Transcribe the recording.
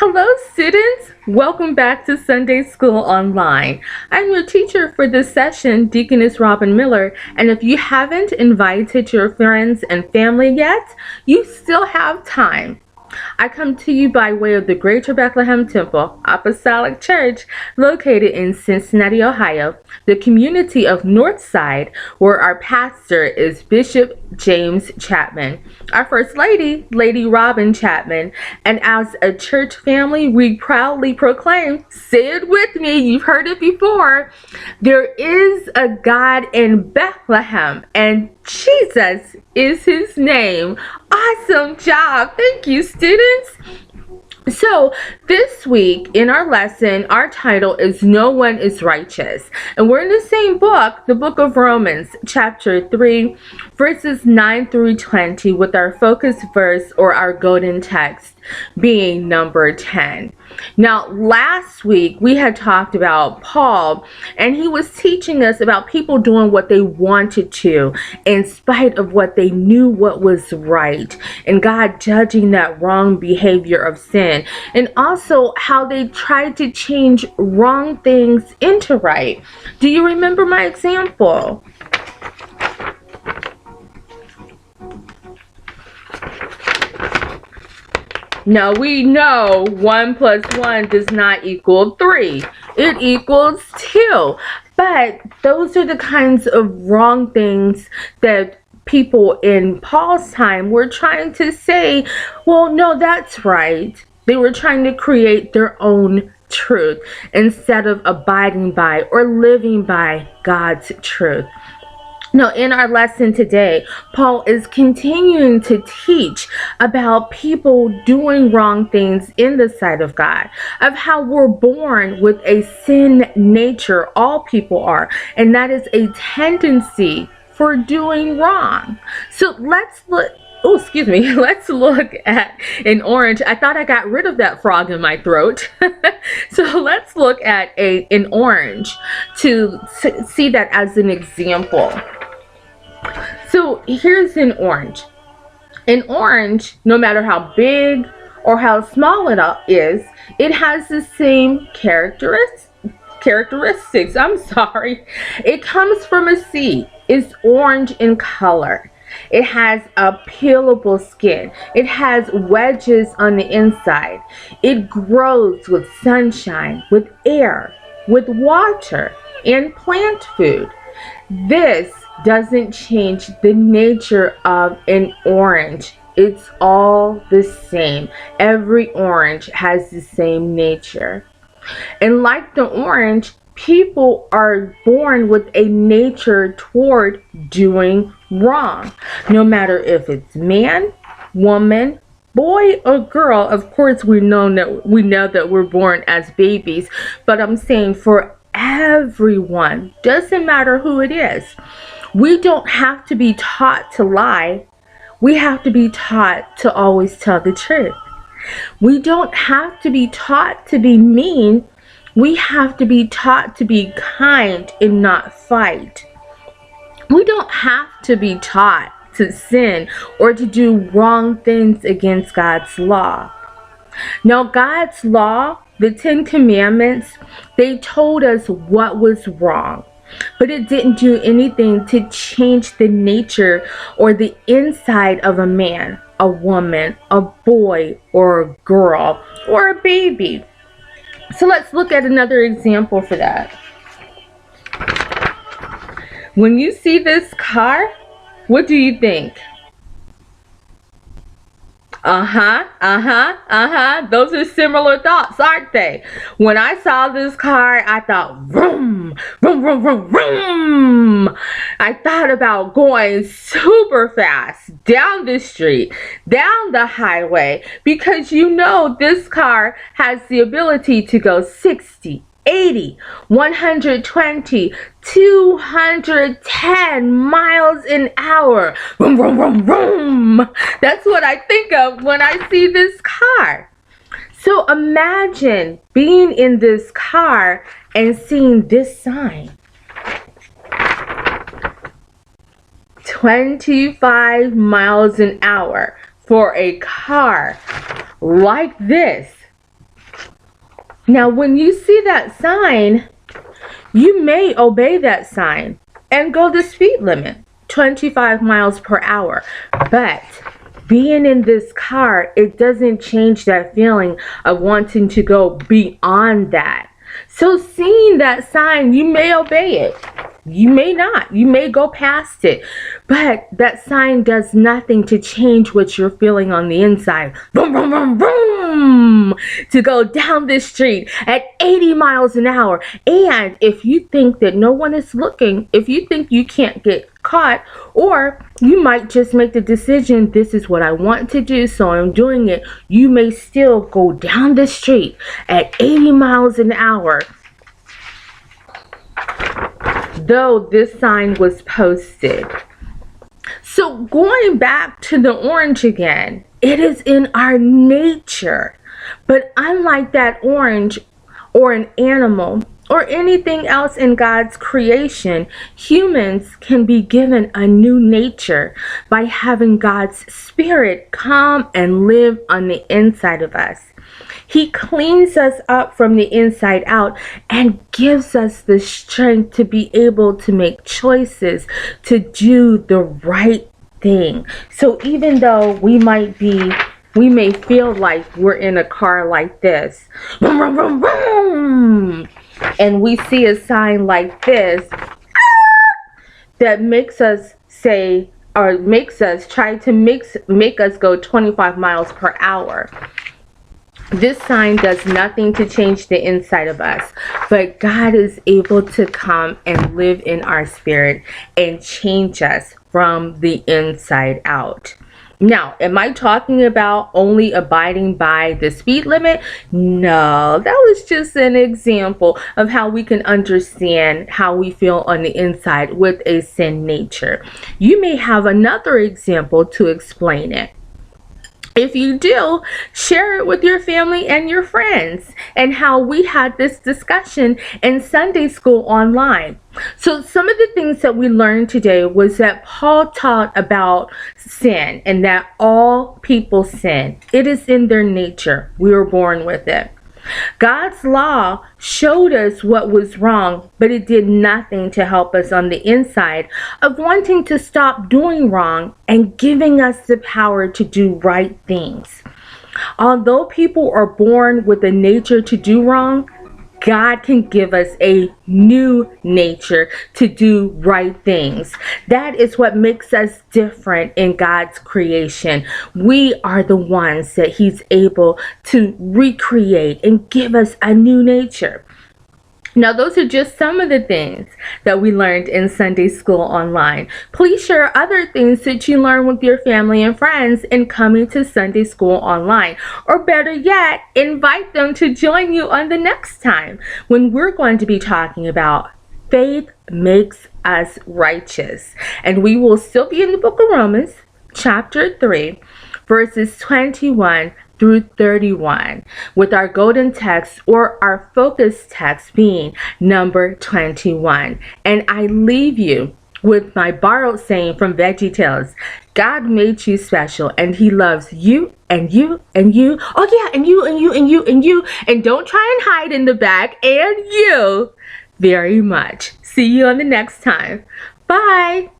Hello students! Welcome back to Sunday School Online. I'm your teacher for this session, Deaconess Robin Miller, and if you haven't invited your friends and family yet, you still have time. I come to you by way of the Greater Bethlehem Temple Apostolic Church located in Cincinnati, Ohio, the community of Northside, where our pastor is Bishop James Chapman, our First Lady, Lady Robin Chapman, and as a church family, we proudly proclaim, say it with me, you've heard it before, there is a God in Bethlehem, and Jesus is his name. Awesome job. Thank you, students. So this week in our lesson, our title is No One is Righteous. And we're in the same book, the book of Romans, chapter 3, verses 9 through 20, with our focus verse or our golden text being number 10. Now, last week we had talked about Paul, and he was teaching us about people doing what they wanted to in spite of what they knew what was right, and God judging that wrong behavior of sin, and also how they tried to change wrong things into right. Do you remember my example? Now we know 1 plus 1 does not equal 3. It equals 2. But those are the kinds of wrong things that people in Paul's time were trying to say, well, no, that's right. They were trying to create their own truth instead of abiding by or living by God's truth. Now, in our lesson today, Paul is continuing to teach about people doing wrong things in the sight of God, of how we're born with a sin nature, all people are, and that is a tendency for doing wrong. So let's look. Oh, excuse me. Let's look at an orange. I thought I got rid of that frog in my throat. So let's look at an orange to see that as an example. So here's an orange. An orange, no matter how big or how small it is, it has the same characteristics. It comes from a seed. It's orange in color. It has a peelable skin. It has wedges on the inside. It grows with sunshine, with air, with water, and plant food. This doesn't change the nature of an orange. It's all the same. Every orange has the same nature. And like the orange, people are born with a nature toward doing wrong. No matter if it's man, woman, boy, or girl. Of course, we know that we're born as babies, but I'm saying for everyone, doesn't matter who it is. We don't have to be taught to lie. We have to be taught to always tell the truth. We don't have to be taught to be mean. We have to be taught to be kind and not fight. We don't have to be taught to sin or to do wrong things against God's law. Now, God's law, the 10 Commandments, they told us what was wrong. But it didn't do anything to change the nature or the inside of a man, a woman, a boy, or a girl, or a baby. So let's look at another example for that. When you see this car, what do you think? Those are similar thoughts, aren't they? When I saw this car, I thought, vroom, vroom, vroom, vroom, vroom. I thought about going super fast down the street, down the highway, because you know this car has the ability to go 60, 80, 120, 210 miles an hour. Vroom, vroom, vroom, vroom. That's what I think of when I see this car. So imagine being in this car and seeing this sign. 25 miles an hour for a car like this. Now, when you see that sign, you may obey that sign and go the speed limit, 25 miles per hour. But being in this car, it doesn't change that feeling of wanting to go beyond that. So seeing that sign, you may obey it. You may not. You may go past it. But that sign does nothing to change what you're feeling on the inside. Boom, boom, boom, boom. To go down the street at 80 miles an hour. And if you think that no one is looking, if you think you can't get caught, or you might just make the decision, this is what I want to do, so I'm doing it, you may still go down the street at 80 miles an hour, though this sign was posted. So going back to the orange again, it is in our nature. But unlike that orange or an animal or anything else in God's creation, humans can be given a new nature by having God's Spirit come and live on the inside of us. He cleans us up from the inside out and gives us the strength to be able to make choices, to do the right thing. So even though we may feel like we're in a car like this, boom, boom, boom, boom, and we see a sign like this that makes us say, or makes us try to make us go 25 miles per hour. This sign does nothing to change the inside of us, but God is able to come and live in our spirit and change us from the inside out. Now, am I talking about only abiding by the speed limit? No, that was just an example of how we can understand how we feel on the inside with a sin nature. You may have another example to explain it. If you do, share it with your family and your friends, and how we had this discussion in Sunday school online. So some of the things that we learned today was that Paul taught about sin and that all people sin. It is in their nature. We were born with it. God's law showed us what was wrong, but it did nothing to help us on the inside of wanting to stop doing wrong and giving us the power to do right things. Although people are born with a nature to do wrong, God can give us a new nature to do right things. That is what makes us different in God's creation. We are the ones that He's able to recreate and give us a new nature. Now, those are just some of the things that we learned in Sunday School Online. Please share other things that you learn with your family and friends in coming to Sunday School Online. Or better yet, invite them to join you on the next time when we're going to be talking about faith makes us righteous. And we will still be in the book of Romans, chapter 3, verses 21 through 31, with our golden text or our focus text being number 21. And I leave you with my borrowed saying from VeggieTales: God made you special, and He loves you and you and you. Oh yeah, and you and you and you and you. And don't try and hide in the back, and you very much. See you on the next time. Bye.